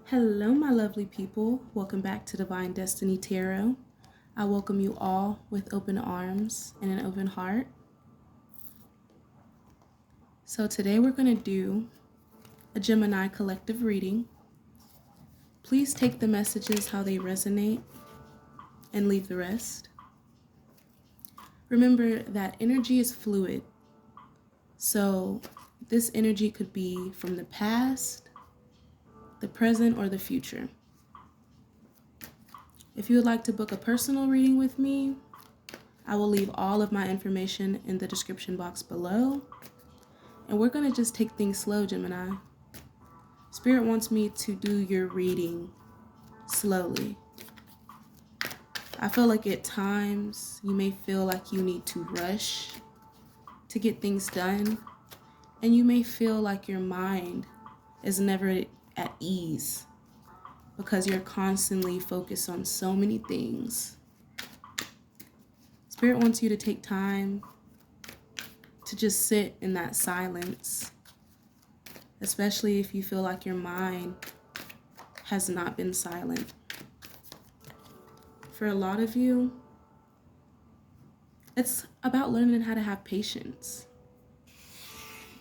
Hello, my lovely people. Welcome back to Divine Destiny Tarot. I welcome you all with open arms and an open heart. So today we're going to do a Gemini collective reading. Please take the messages how they resonate and leave the rest. Remember that energy is fluid. So this energy could be from the past, the present, or the future. If you would like to book a personal reading with me, I will leave all of my information in the description box below. And we're going to just take things slow, Gemini. Spirit wants me to do your reading slowly. I feel like at times you may feel like you need to rush to get things done. And you may feel like your mind is never at ease because you're constantly focused on so many things. Spirit wants you to take time to just sit in that silence, especially if you feel like your mind has not been silent. For a lot of you, it's about learning how to have patience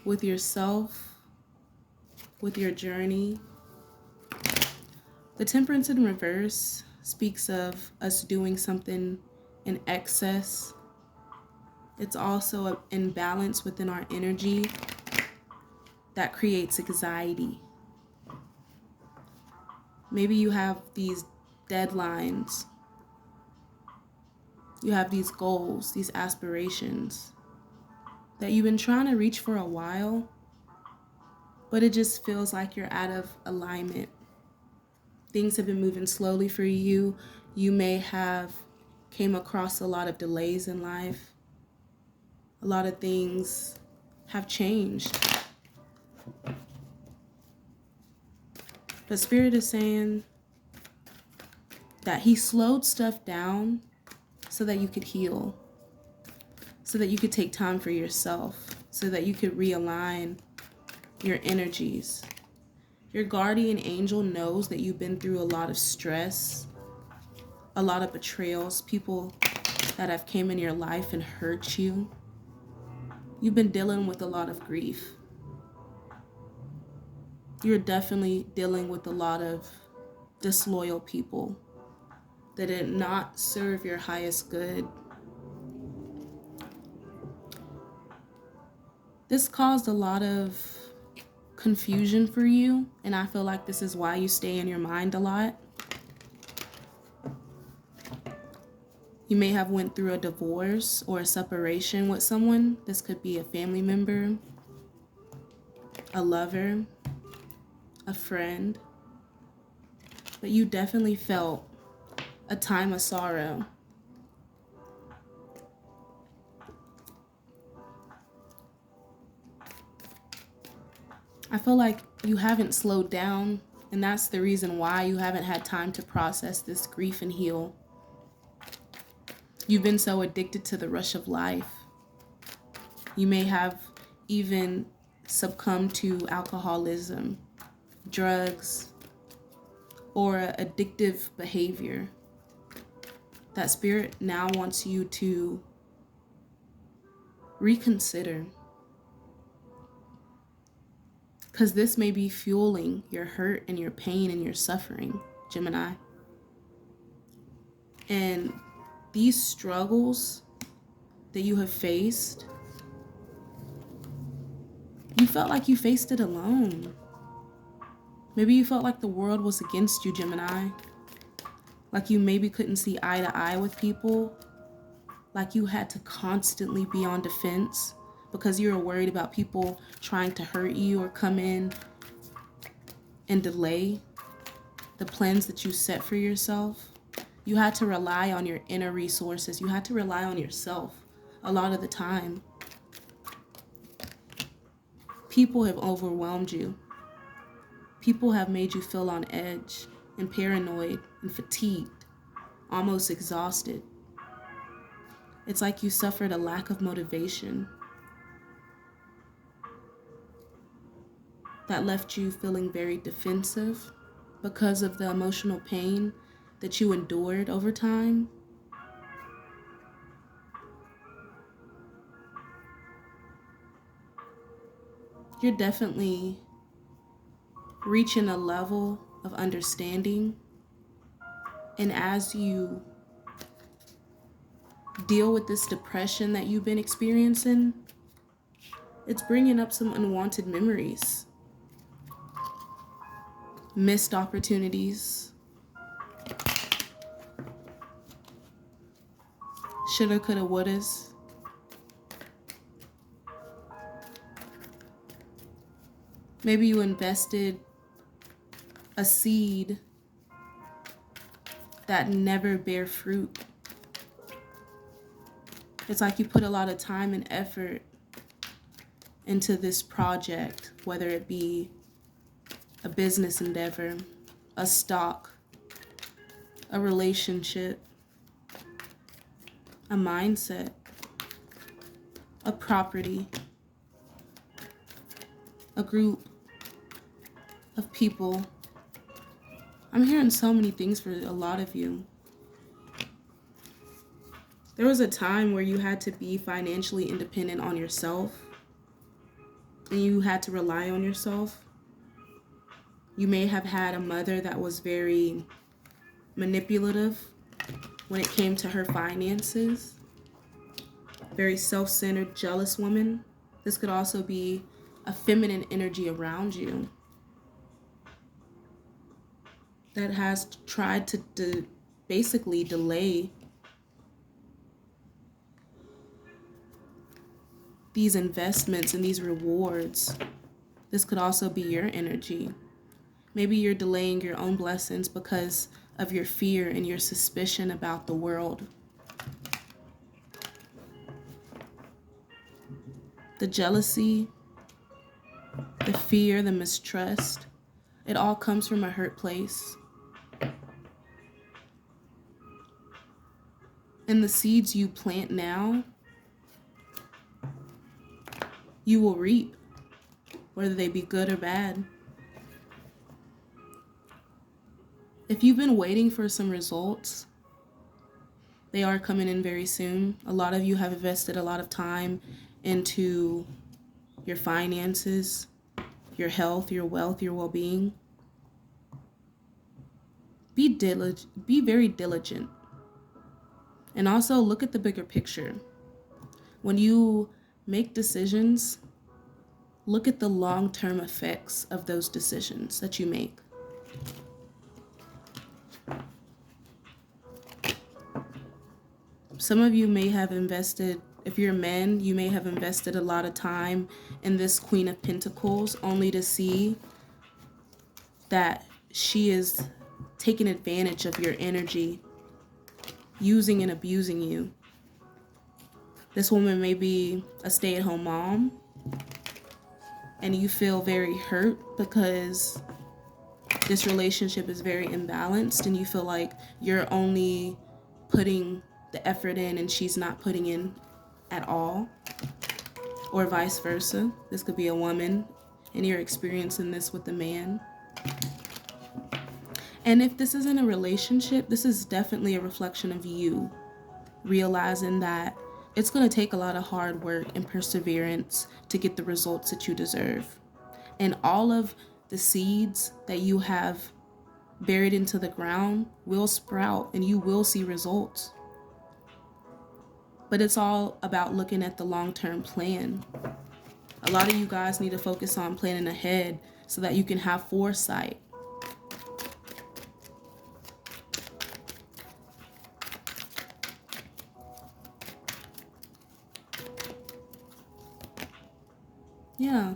with yourself, with your journey. The Temperance in reverse speaks of us doing something in excess. It's also an imbalance within our energy that creates anxiety. Maybe you have these deadlines. You have these goals, these aspirations that you've been trying to reach for a while, but it just feels like you're out of alignment. Things have been moving slowly for you. You may have came across a lot of delays in life. A lot of things have changed. But Spirit is saying that He slowed stuff down so that you could heal, so that you could take time for yourself, so that you could realign your energies. Your guardian angel knows that you've been through a lot of stress, a lot of betrayals, people that have came in your life and hurt you. You've been dealing with a lot of grief. You're definitely dealing with a lot of disloyal people that did not serve your highest good. This caused a lot of confusion for you, and I feel like this is why you stay in your mind a lot. You may have went through a divorce or a separation with someone. This could be a family member, a lover, a friend, but you definitely felt a time of sorrow. I feel like you haven't slowed down, and that's the reason why you haven't had time to process this grief and heal. You've been so addicted to the rush of life. You may have even succumbed to alcoholism, drugs, or addictive behavior. That Spirit now wants you to reconsider, because this may be fueling your hurt and your pain and your suffering, Gemini. And these struggles that you have faced, you felt like you faced it alone. Maybe you felt like the world was against you, Gemini. Like you maybe couldn't see eye to eye with people. Like you had to constantly be on defense because you were worried about people trying to hurt you or come in and delay the plans that you set for yourself. You had to rely on your inner resources. You had to rely on yourself a lot of the time. People have overwhelmed you. People have made you feel on edge and paranoid and fatigued, almost exhausted. It's like you suffered a lack of motivation that left you feeling very defensive, because of the emotional pain that you endured over time. You're definitely reaching a level of understanding. And as you deal with this depression that you've been experiencing, it's bringing up some unwanted memories, missed opportunities, shoulda, coulda, wouldas. Maybe you invested a seed that never bear fruit. It's like you put a lot of time and effort into this project, whether it be a business endeavor, a stock, a relationship, a mindset, a property, a group of people. I'm hearing so many things for a lot of you. There was a time where you had to be financially independent on yourself, and you had to rely on yourself. You may have had a mother that was very manipulative when it came to her finances. Very self-centered, jealous woman. This could also be a feminine energy around you that has tried to basically delay these investments and these rewards. This could also be your energy. Maybe you're delaying your own blessings because of your fear and your suspicion about the world. The jealousy, the fear, the mistrust, it all comes from a hurt place. And the seeds you plant now, you will reap, whether they be good or bad. If you've been waiting for some results, they are coming in very soon. A lot of you have invested a lot of time into your finances, your health, your wealth, your well-being. Be very diligent. And also look at the bigger picture. When you make decisions, look at the long-term effects of those decisions that you make. Some of you may have invested, if you're men, you may have invested a lot of time in this Queen of Pentacles only to see that she is taking advantage of your energy, using and abusing you. This woman may be a stay-at-home mom, and you feel very hurt because this relationship is very imbalanced, and you feel like you're only putting the effort in and she's not putting in at all, or vice versa. This could be a woman and you're experiencing this with a man. And if this isn't a relationship, this is definitely a reflection of you realizing that it's going to take a lot of hard work and perseverance to get the results that you deserve. And all of the seeds that you have buried into the ground will sprout and you will see results. But it's all about looking at the long-term plan. A lot of you guys need to focus on planning ahead so that you can have foresight. Yeah.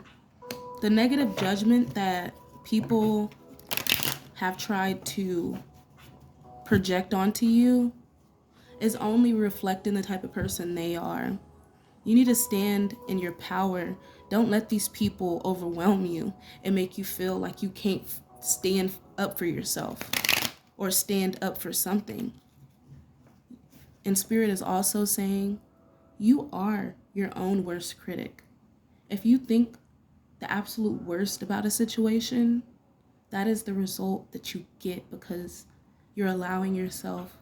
The negative judgment that people have tried to project onto you is only reflecting the type of person they are. You need to stand in your power. Don't let these people overwhelm you and make you feel like you can't stand up for yourself or stand up for something. And Spirit is also saying, you are your own worst critic. If you think the absolute worst about a situation, that is the result that you get because you're allowing yourself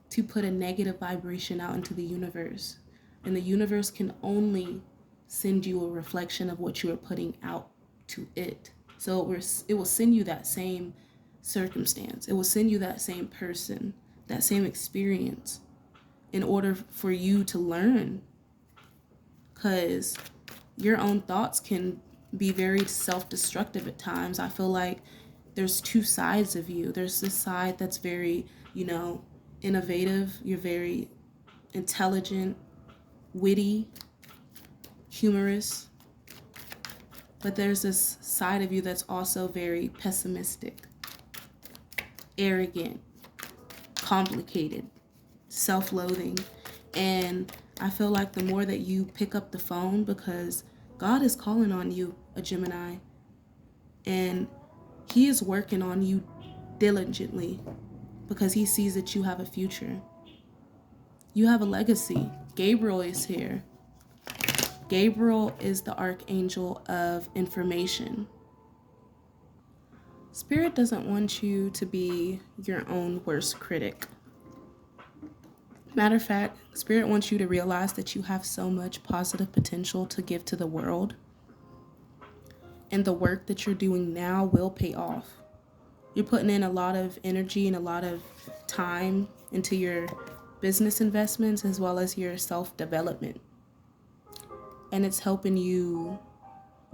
to put a negative vibration out into the universe. And the universe can only send you a reflection of what you are putting out to it. So it will send you that same circumstance. It will send you that same person, that same experience in order for you to learn. Because your own thoughts can be very self-destructive at times. I feel like there's two sides of you. There's this side that's very, innovative. You're very intelligent, witty, humorous. But there's this side of you that's also very pessimistic, arrogant, complicated, self-loathing. And I feel like the more that you pick up the phone, because God is calling on you, a Gemini, and he is working on you diligently because he sees that you have a future. You have a legacy. Gabriel is here. Gabriel is the archangel of information. Spirit doesn't want you to be your own worst critic. Matter of fact, Spirit wants you to realize that you have so much positive potential to give to the world. And the work that you're doing now will pay off. You're putting in a lot of energy and a lot of time into your business investments as well as your self-development. And it's helping you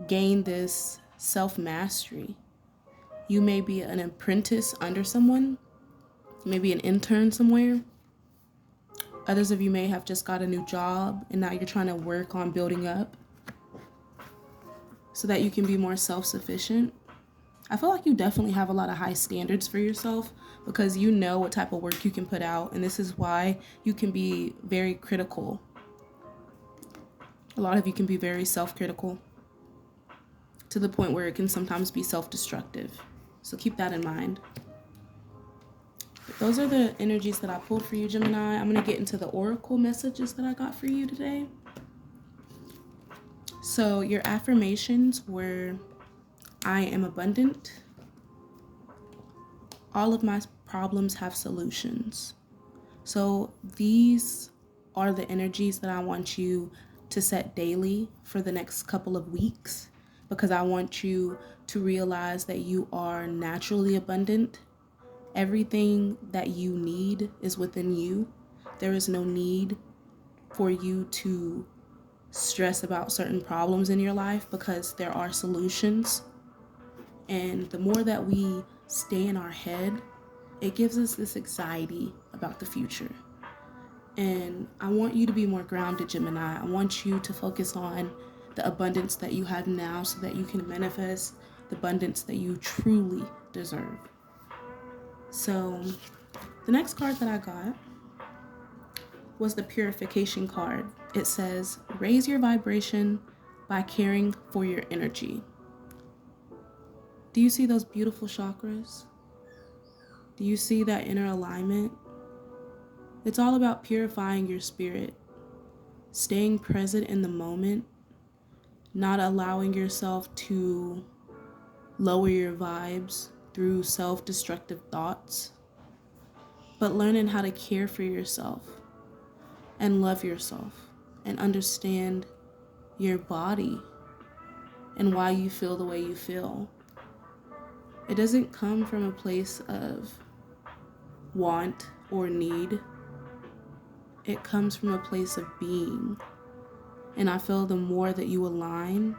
gain this self-mastery. You may be an apprentice under someone, maybe an intern somewhere. Others of you may have just got a new job and now you're trying to work on building up so that you can be more self-sufficient. I feel like you definitely have a lot of high standards for yourself because you know what type of work you can put out, and this is why you can be very critical. A lot of you can be very self-critical to the point where it can sometimes be self-destructive. So keep that in mind. But those are the energies that I pulled for you, Gemini. I'm going to get into the oracle messages that I got for you today. So your affirmations were, I am abundant. All of my problems have solutions. So these are the energies that I want you to set daily for the next couple of weeks, because I want you to realize that you are naturally abundant. Everything that you need is within you. There is no need for you to stress about certain problems in your life because there are solutions. And the more that we stay in our head, it gives us this anxiety about the future. And I want you to be more grounded, Gemini. I want you to focus on the abundance that you have now so that you can manifest the abundance that you truly deserve. So the next card that I got was the purification card. It says, raise your vibration by caring for your energy. Do you see those beautiful chakras? Do you see that inner alignment? It's all about purifying your spirit, staying present in the moment, not allowing yourself to lower your vibes through self-destructive thoughts, but learning how to care for yourself and love yourself and understand your body and why you feel the way you feel. It doesn't come from a place of want or need. It comes from a place of being. And I feel the more that you align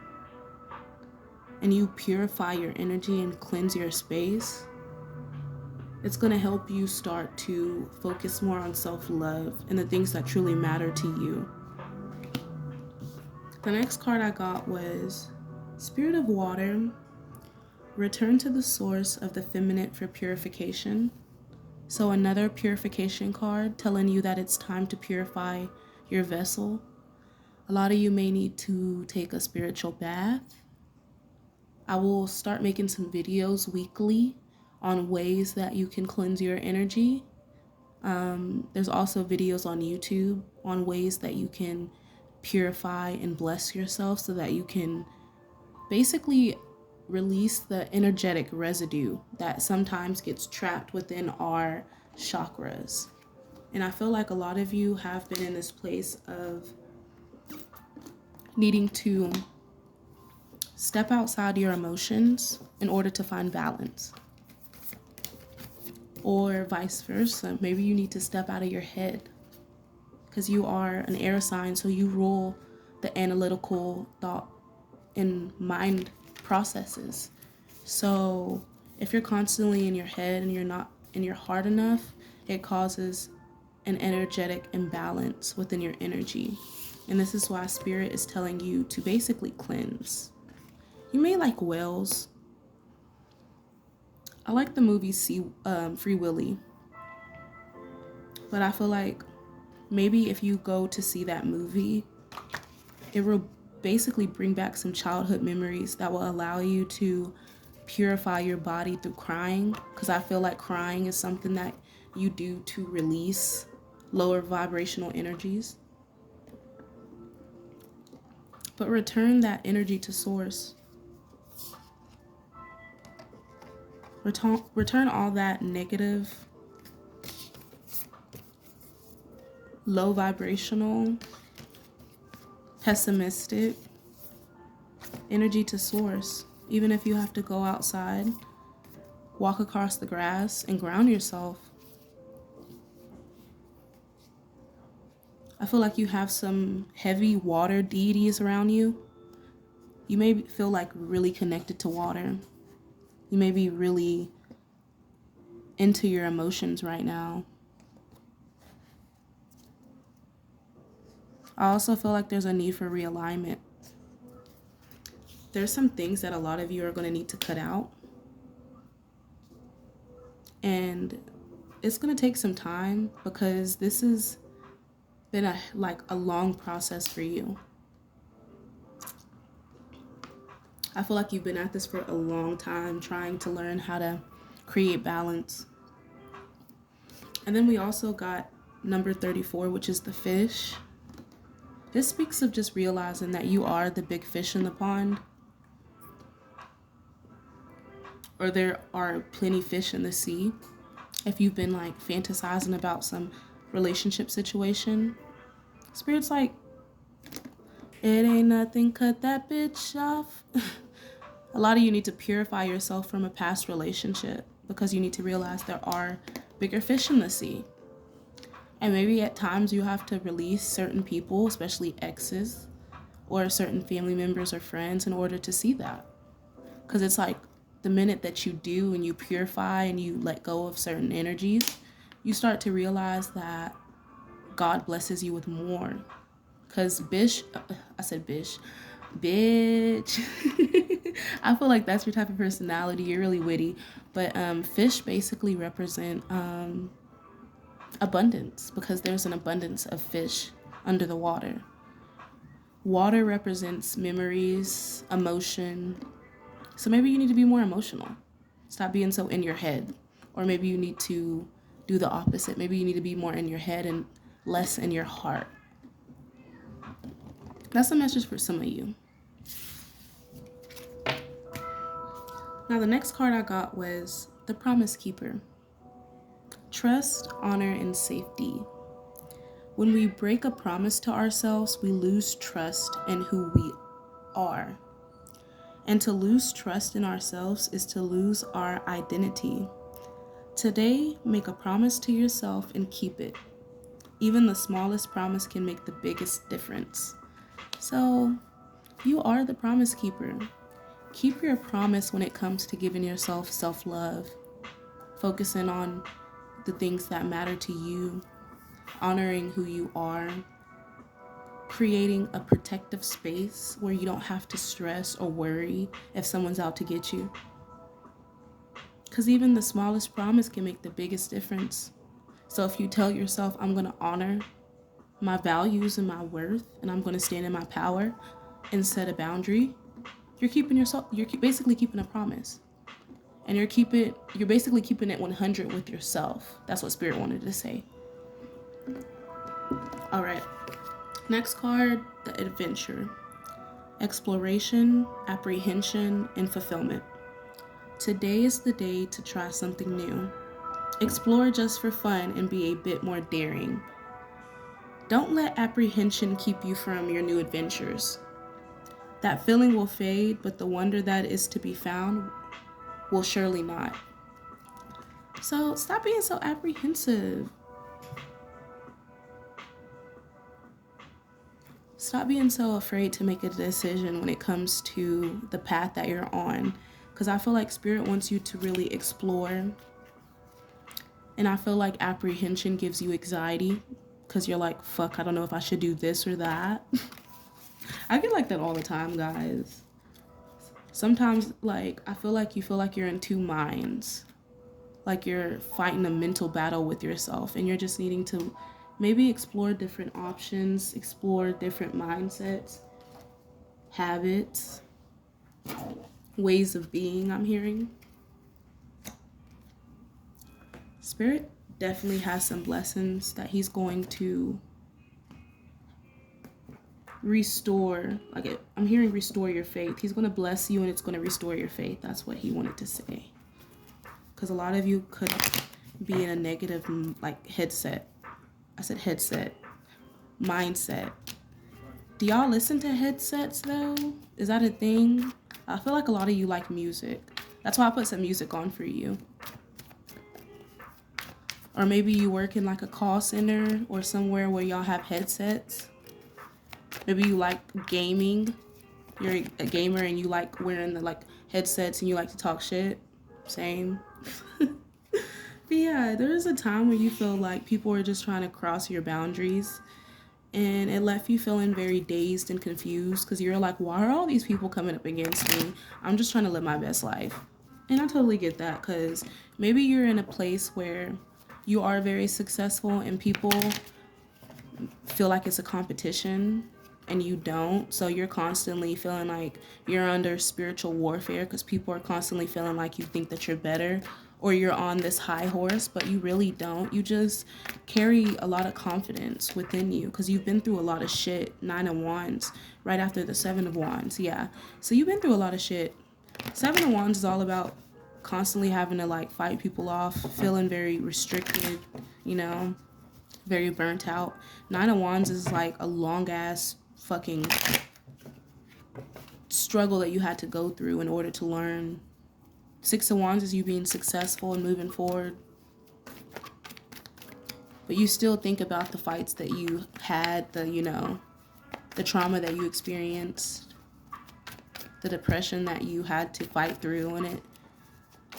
and you purify your energy and cleanse your space, it's going to help you start to focus more on self-love and the things that truly matter to you. The next card I got was Spirit of Water. Return to the source of the feminine for purification. So another purification card telling you that it's time to purify your vessel. A lot of you may need to take a spiritual bath. I will start making some videos weekly on ways that you can cleanse your energy. There's also videos on YouTube on ways that you can purify and bless yourself so that you can basically release the energetic residue that sometimes gets trapped within our chakras. And I feel like a lot of you have been in this place of needing to step outside your emotions in order to find balance. Or vice versa. Maybe you need to step out of your head because you are an air sign, so you rule the analytical thought and mind processes. So if you're constantly in your head and you're not in your heart enough, it causes an energetic imbalance within your energy. And this is why Spirit is telling you to basically cleanse. You may like whales. I like the movie Free Willy. But I feel like maybe if you go to see that movie, it will basically bring back some childhood memories that will allow you to purify your body through crying. Because I feel like crying is something that you do to release lower vibrational energies. But return that energy to source. Return all that negative, low vibrational, pessimistic energy to source. Even if you have to go outside, walk across the grass and ground yourself. I feel like you have some heavy water deities around you. You may feel like really connected to water. You may be really into your emotions right now. I also feel like there's a need for realignment. There's some things that a lot of you are going to need to cut out. And it's going to take some time because this has been a long process for you. I feel like you've been at this for a long time trying to learn how to create balance. And then we also got number 34, which is the fish. This speaks of just realizing that you are the big fish in the pond. Or there are plenty fish in the sea. If you've been like fantasizing about some relationship situation, Spirit's like, it ain't nothing, cut that bitch off. A lot of you need to purify yourself from a past relationship because you need to realize there are bigger fish in the sea. And maybe at times you have to release certain people, especially exes or certain family members or friends, in order to see that. Because it's like the minute that you do and you purify and you let go of certain energies, you start to realize that God blesses you with more. Because bitch. I feel like that's your type of personality. You're really witty. But fish basically represent abundance because there's an abundance of fish under the water. Water represents memories, emotion. So maybe you need to be more emotional. Stop being so in your head. Or maybe you need to do the opposite. Maybe you need to be more in your head and less in your heart. That's a message for some of you. Now, the next card I got was the Promise Keeper. Trust, honor, and safety. When we break a promise to ourselves, we lose trust in who we are. And to lose trust in ourselves is to lose our identity. Today, make a promise to yourself and keep it. Even the smallest promise can make the biggest difference. So, you are the promise keeper. Keep your promise when it comes to giving yourself self-love, focusing on the things that matter to you, honoring who you are, creating a protective space where you don't have to stress or worry if someone's out to get you. Because even the smallest promise can make the biggest difference. So if you tell yourself, I'm going to honor my values and my worth, and I'm going to stand in my power and set a boundary, you're basically keeping a promise. And you're basically keeping it 100 with yourself. That's what Spirit wanted to say. All right. Next card, the Adventure. exploration, apprehension, and fulfillment. Today is the day to try something new. Explore just for fun and be a bit more daring. Don't let apprehension keep you from your new adventures. That feeling will fade, but the wonder that is to be found will surely not. So stop being so apprehensive. Stop being so afraid to make a decision when it comes to the path that you're on. Because I feel like Spirit wants you to really explore. And I feel like apprehension gives you anxiety. Because you're like, fuck, I don't know if I should do this or that. I get like that all the time, guys. Sometimes, like, I feel like you feel like you're in two minds. Like you're fighting a mental battle with yourself. And you're just needing to maybe explore different options, explore different mindsets, habits, ways of being, I'm hearing. Spirit definitely has some blessings that he's going to restore. I'm hearing restore your faith. He's going to bless you and it's going to restore your faith. That's what he wanted to say. Because a lot of you could be in a negative, like, headset. I said headset. Mindset. Do y'all listen to headsets, though? Is that a thing? I feel like a lot of you like music. That's why I put some music on for you. Or maybe you work in, like, a call center or somewhere where y'all have headsets. Maybe you like gaming. You're a gamer and you like wearing the, like, headsets and you like to talk shit. Same. But yeah, there is a time where you feel like people are just trying to cross your boundaries, and it left you feeling very dazed and confused because you're like, why are all these people coming up against me? I'm just trying to live my best life. And I totally get that, because maybe you're in a place where you are very successful and people feel like it's a competition and you don't. So you're constantly feeling like you're under spiritual warfare because people are constantly feeling like you think that you're better, or you're on this high horse, but you really don't. You just carry a lot of confidence within you because you've been through a lot of shit. 9 of Wands, right after the 7 of Wands. Yeah. So you've been through a lot of shit. 7 of Wands is all about constantly having to, like, fight people off, feeling very restricted, you know, very burnt out. 9 of Wands is like a long ass fucking struggle that you had to go through in order to learn. 6 of Wands is you being successful and moving forward. But you still think about the fights that you had, the trauma that you experienced, the depression that you had to fight through, and it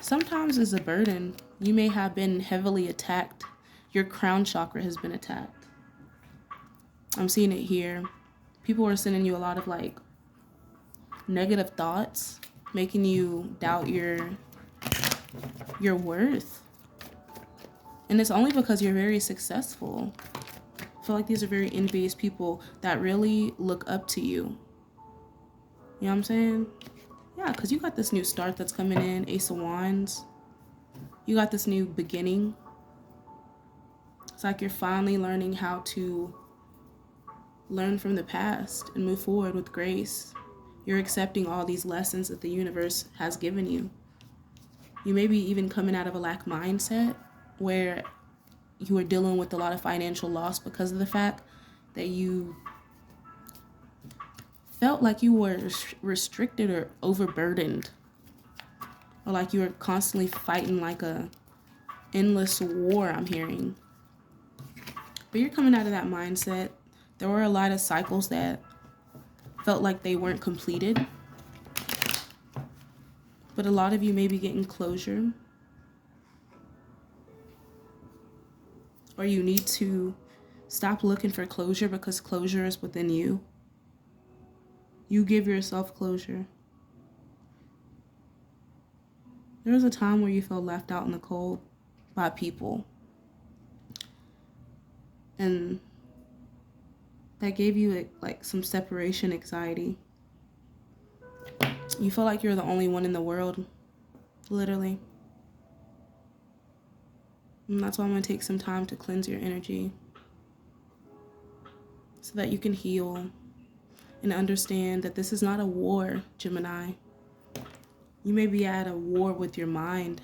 sometimes is a burden. You may have been heavily attacked. Your crown chakra has been attacked. I'm seeing it here. People are sending you a lot of, like, negative thoughts, making you doubt your worth. And it's only because you're very successful. I feel like these are very envious people that really look up to you. You know what I'm saying? Yeah, because you got this new start that's coming in, Ace of Wands. You got this new beginning. It's like you're finally learning how to learn from the past and move forward with grace. You're accepting all these lessons that the universe has given you. You may be even coming out of a lack mindset where you are dealing with a lot of financial loss because of the fact that you felt like you were restricted or overburdened, or like you were constantly fighting like a endless war, I'm hearing. But you're coming out of that mindset. There were a lot of cycles that felt like they weren't completed, but a lot of you may be getting closure, or you need to stop looking for closure because closure is within you. You give yourself closure. There was a time where you felt left out in the cold by people, and that gave you, like, some separation anxiety. You feel like you're the only one in the world, literally. And that's why I'm going to take some time to cleanse your energy so that you can heal and understand that this is not a war, Gemini. You may be at a war with your mind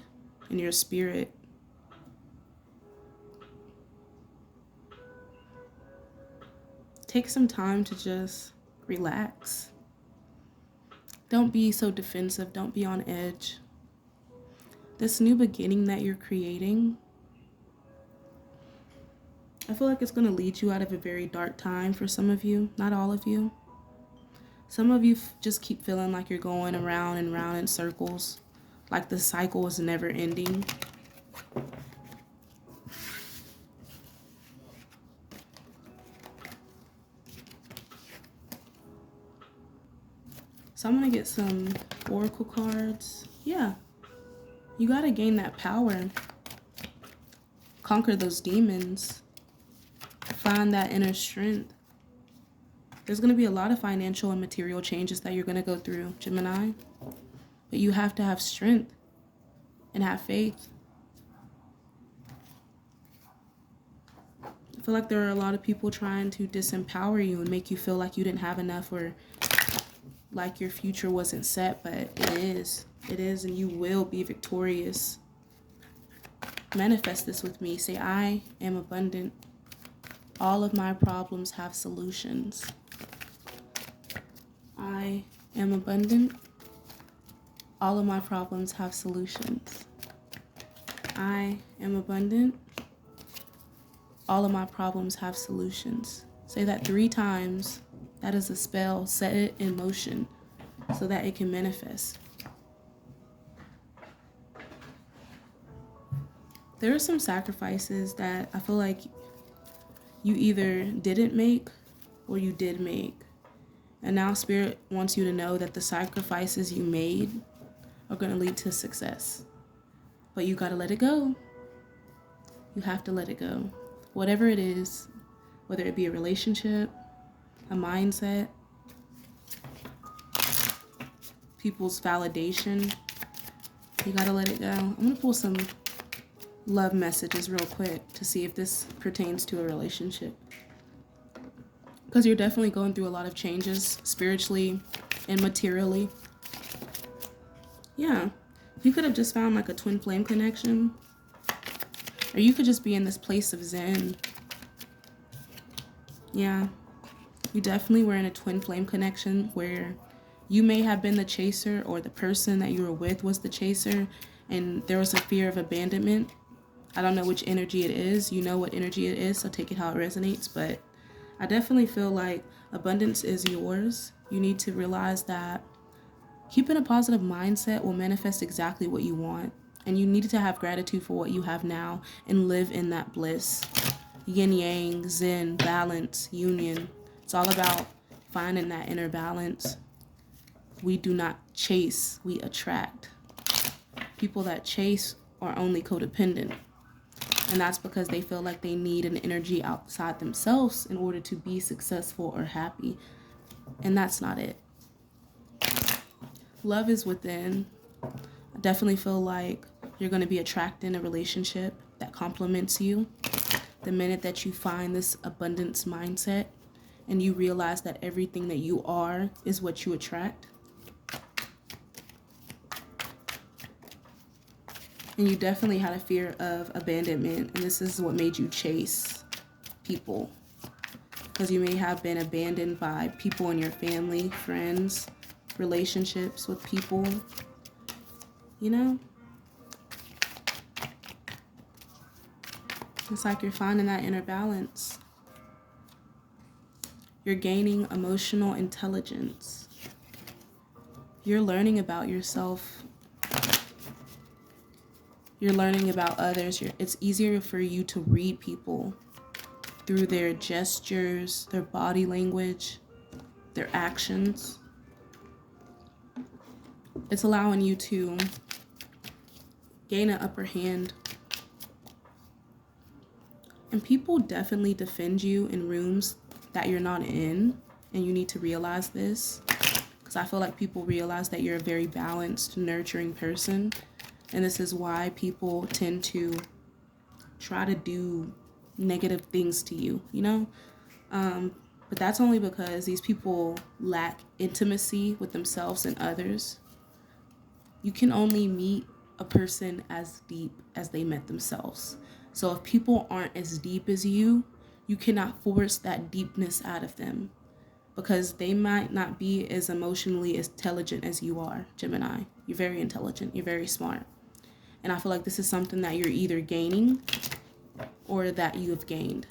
and your spirit. Take some time to just relax. Don't be so defensive. Don't be on edge. This new beginning that you're creating, I feel like it's going to lead you out of a very dark time for some of you, not all of you. Some of you just keep feeling like you're going around and around in circles, like the cycle is never ending. So I'm going to get some oracle cards. Yeah, you got to gain that power. Conquer those demons. Find that inner strength. There's going to be a lot of financial and material changes that you're going to go through, Gemini. But you have to have strength and have faith. I feel like there are a lot of people trying to disempower you and make you feel like you didn't have enough or like your future wasn't set, but it is. It is, and you will be victorious. Manifest this with me. Say, I am abundant. All of my problems have solutions. I am abundant. All of my problems have solutions. I am abundant. All of my problems have solutions. Say that 3 times. That is a spell. Set it in motion so that it can manifest. There are some sacrifices that I feel like you either didn't make or you did make. And now Spirit wants you to know that the sacrifices you made are going to lead to success. But you got to let it go. You have to let it go. Whatever it is, whether it be a relationship, a mindset, people's validation, you got to let it go. I'm going to pull some love messages real quick to see if this pertains to a relationship. Because you're definitely going through a lot of changes spiritually and materially. Yeah. You could have just found like a twin flame connection. Or you could just be in this place of zen. Yeah. You definitely were in a twin flame connection where you may have been the chaser or the person that you were with was the chaser. And there was a fear of abandonment. I don't know which energy it is. You know what energy it is, so take it how it resonates. But I definitely feel like abundance is yours. You need to realize that keeping a positive mindset will manifest exactly what you want. And you need to have gratitude for what you have now and live in that bliss. Yin yang, zen, balance, union. It's all about finding that inner balance. We do not chase, we attract. People that chase are only codependent. And that's because they feel like they need an energy outside themselves in order to be successful or happy. And that's not it. Love is within. I definitely feel like you're going to be attracting a relationship that complements you. The minute that you find this abundance mindset and you realize that everything that you are is what you attract. And you definitely had a fear of abandonment, and this is what made you chase people. Because you may have been abandoned by people in your family, friends, relationships with people, you know? It's like you're finding that inner balance. You're gaining emotional intelligence. You're learning about yourself. You're learning about others. It's easier for you to read people through their gestures, their body language, their actions. It's allowing you to gain an upper hand. And people definitely defend you in rooms that you're not in, and you need to realize this. Because I feel like people realize that you're a very balanced, nurturing person. And this is why people tend to try to do negative things to you, you know? But that's only because these people lack intimacy with themselves and others. You can only meet a person as deep as they met themselves. So if people aren't as deep as you cannot force that deepness out of them, because they might not be as emotionally intelligent as you are, Gemini. You're very intelligent. You're very smart. And I feel like this is something that you're either gaining or that you have gained.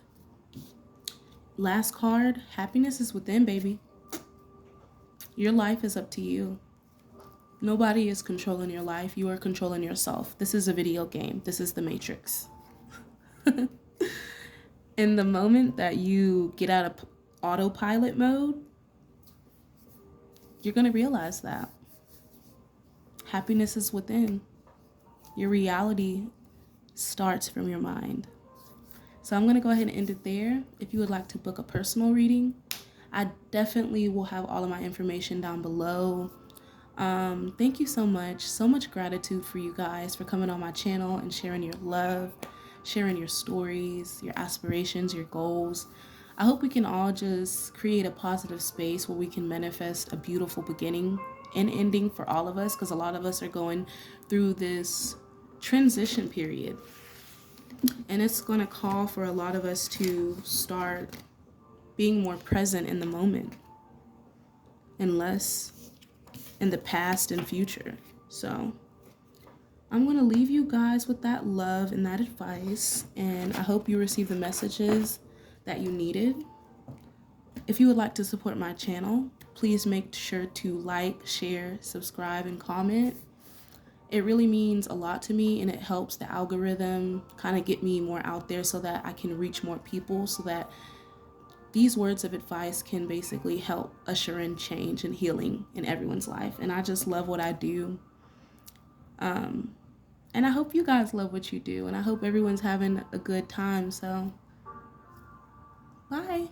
Last card, happiness is within, baby. Your life is up to you. Nobody is controlling your life. You are controlling yourself. This is a video game. This is the Matrix. In the moment that you get out of autopilot mode, you're going to realize that happiness is within. Your reality starts from your mind. So I'm going to go ahead and end it there. If you would like to book a personal reading, I definitely will have all of my information down below. Thank you so much. So much gratitude for you guys for coming on my channel and sharing your love, sharing your stories, your aspirations, your goals. I hope we can all just create a positive space where we can manifest a beautiful beginning and ending for all of us, because a lot of us are going through this transition period. And it's going to call for a lot of us to start being more present in the moment and less in the past and future. So I'm going to leave you guys with that love and that advice, and I hope you receive the messages that you needed. If you would like to support my channel, please make sure to like, share, subscribe, and comment. It really means a lot to me, and it helps the algorithm kind of get me more out there so that I can reach more people, so that these words of advice can basically help usher in change and healing in everyone's life. And I just love what I do. And I hope you guys love what you do, and I hope everyone's having a good time. So, bye.